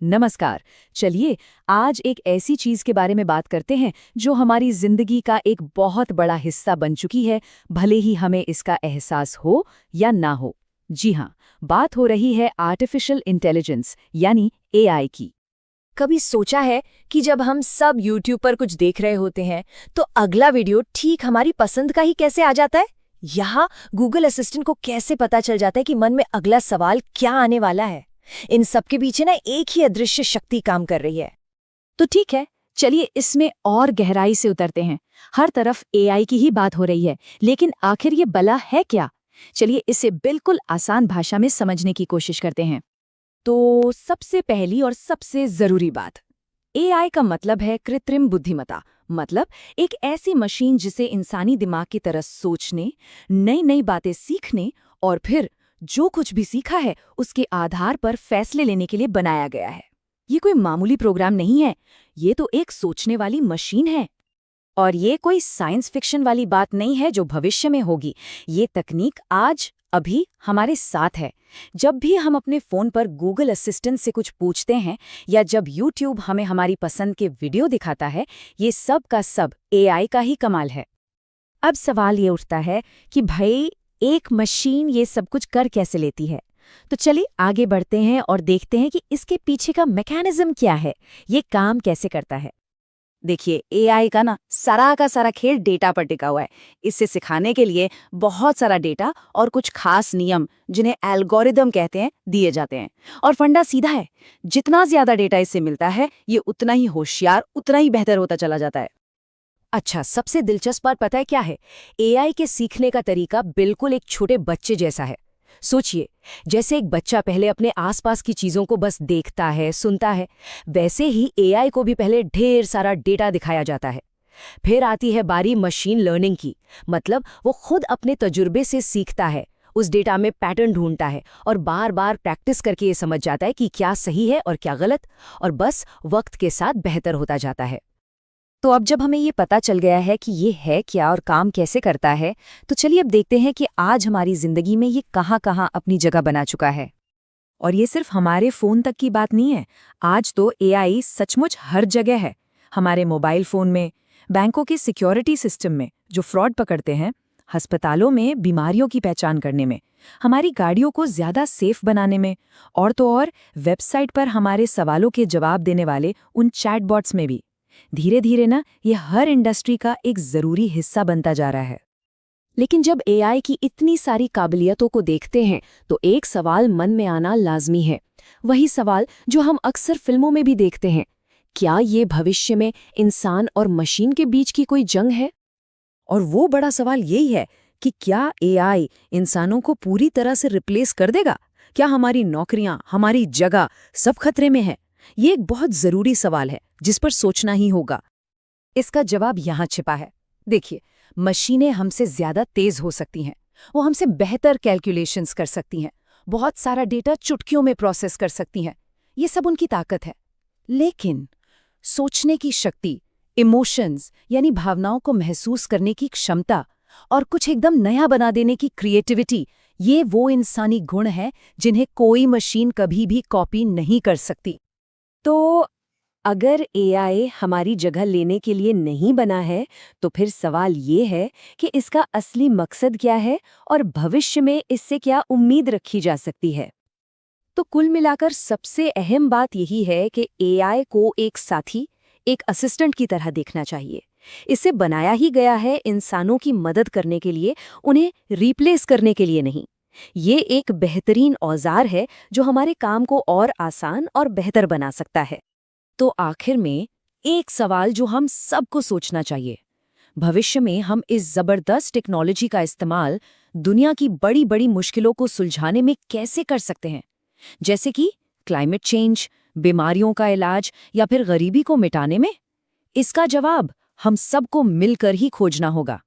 नमस्कार। चलिए आज एक ऐसी चीज के बारे में बात करते हैं जो हमारी जिंदगी का एक बहुत बड़ा हिस्सा बन चुकी है, भले ही हमें इसका एहसास हो या ना हो। जी हाँ, बात हो रही है आर्टिफिशियल इंटेलिजेंस यानी एआई की। कभी सोचा है कि जब हम सब YouTube पर कुछ देख रहे होते हैं तो अगला वीडियो ठीक हमारी पसंद का ही कैसे आ जाता है? यहाँ गूगल असिस्टेंट को कैसे पता चल जाता है कि मन में अगला सवाल क्या आने वाला है? इन सब के पीछे ना एक ही अदृश्य शक्ति काम कर रही है। तो ठीक है, चलिए इसमें और गहराई से उतरते हैं। हर तरफ एआई की ही बात हो रही है, लेकिन आखिर ये भला है क्या? चलिए इसे बिल्कुल आसान भाषा में समझने की कोशिश करते हैं। तो सबसे पहली और सबसे जरूरी बात, एआई का मतलब है कृत्रिम बुद्धिमत्ता। मतलब एक ऐसी मशीन जिसे इंसानी दिमाग की तरह सोचने, नई नई बातें सीखने और फिर जो कुछ भी सीखा है उसके आधार पर फैसले लेने के लिए बनाया गया है। ये कोई मामूली प्रोग्राम नहीं है, ये तो एक सोचने वाली मशीन है। और ये कोई साइंस फिक्शन वाली बात नहीं है जो भविष्य में होगी। ये तकनीक आज अभी हमारे साथ है। जब भी हम अपने फोन पर गूगल असिस्टेंट से कुछ पूछते हैं या जब यूट्यूब हमें हमारी पसंद के वीडियो दिखाता है, ये सब का सब एआई का ही कमाल है। अब सवाल ये उठता है कि भाई एक मशीन ये सब कुछ कर कैसे लेती है? तो चलिए आगे बढ़ते हैं और देखते हैं कि इसके पीछे का मैकेनिज्म क्या है, ये काम कैसे करता है। देखिए एआई का ना सारा खेल डेटा पर टिका हुआ है। इसे सिखाने के लिए बहुत सारा डेटा और कुछ खास नियम, जिन्हें एल्गोरिदम कहते हैं, दिए जाते हैं। और फंडा सीधा है, जितना ज्यादा डेटा इससे मिलता है ये उतना ही होशियार, उतना ही बेहतर होता चला जाता है। अच्छा, सबसे दिलचस्प बात पता है क्या है? एआई के सीखने का तरीका बिल्कुल एक छोटे बच्चे जैसा है। सोचिए, जैसे एक बच्चा पहले अपने आसपास की चीजों को बस देखता है, सुनता है, वैसे ही एआई को भी पहले ढेर सारा डेटा दिखाया जाता है। फिर आती है बारी मशीन लर्निंग की। मतलब वो खुद अपने तजुर्बे से सीखता है, उस डेटा में पैटर्न ढूंढता है और बार बार प्रैक्टिस करके ये समझ जाता है कि क्या सही है और क्या गलत, और बस वक्त के साथ बेहतर होता जाता है। तो अब जब हमें ये पता चल गया है कि ये है क्या और काम कैसे करता है, तो चलिए अब देखते हैं कि आज हमारी जिंदगी में ये कहाँ-कहाँ अपनी जगह बना चुका है। और ये सिर्फ हमारे फ़ोन तक की बात नहीं है। आज तो एआई सचमुच हर जगह है। हमारे मोबाइल फ़ोन में, बैंकों के सिक्योरिटी सिस्टम में जो फ्रॉड पकड़ते हैं, अस्पतालों में बीमारियों की पहचान करने में, हमारी गाड़ियों को ज़्यादा सेफ बनाने में, और तो और वेबसाइट पर हमारे सवालों के जवाब देने वाले उन चैटबॉट्स में भी। धीरे धीरे ना ये हर इंडस्ट्री का एक जरूरी हिस्सा बनता जा रहा है। लेकिन जब एआई की इतनी सारी काबिलियतों को देखते हैं तो एक सवाल मन में आना लाजमी है। वही सवाल जो हम अक्सर फिल्मों में भी देखते हैं, क्या ये भविष्य में इंसान और मशीन के बीच की कोई जंग है? और वो बड़ा सवाल यही है कि क्या एआई इंसानों को पूरी तरह से रिप्लेस कर देगा? क्या हमारी नौकरियां, हमारी जगह सब खतरे में है? ये एक बहुत जरूरी सवाल है जिस पर सोचना ही होगा। इसका जवाब यहाँ छिपा है। देखिए, मशीनें हमसे ज्यादा तेज हो सकती हैं, वो हमसे बेहतर कैलकुलेशंस कर सकती हैं, बहुत सारा डेटा चुटकियों में प्रोसेस कर सकती हैं। ये सब उनकी ताकत है। लेकिन सोचने की शक्ति, इमोशंस यानी भावनाओं को महसूस करने की क्षमता और कुछ एकदम नया बना देने की क्रिएटिविटी, ये वो इंसानी गुण हैं जिन्हें कोई मशीन कभी भी कॉपी नहीं कर सकती। तो अगर एआई हमारी जगह लेने के लिए नहीं बना है, तो फिर सवाल ये है कि इसका असली मकसद क्या है और भविष्य में इससे क्या उम्मीद रखी जा सकती है। तो कुल मिलाकर सबसे अहम बात यही है कि एआई को एक साथी, एक असिस्टेंट की तरह देखना चाहिए। इसे बनाया ही गया है इंसानों की मदद करने के लिए, उन्हें रिप्लेस करने के लिए नहीं। ये एक बेहतरीन औजार है जो हमारे काम को और आसान और बेहतर बना सकता है। तो आखिर में एक सवाल जो हम सबको सोचना चाहिए, भविष्य में हम इस जबरदस्त टेक्नोलॉजी का इस्तेमाल दुनिया की बड़ी बड़ी मुश्किलों को सुलझाने में कैसे कर सकते हैं? जैसे कि क्लाइमेट चेंज, बीमारियों का इलाज या फिर गरीबी को मिटाने में? इसका जवाब हम सबको मिलकर ही खोजना होगा।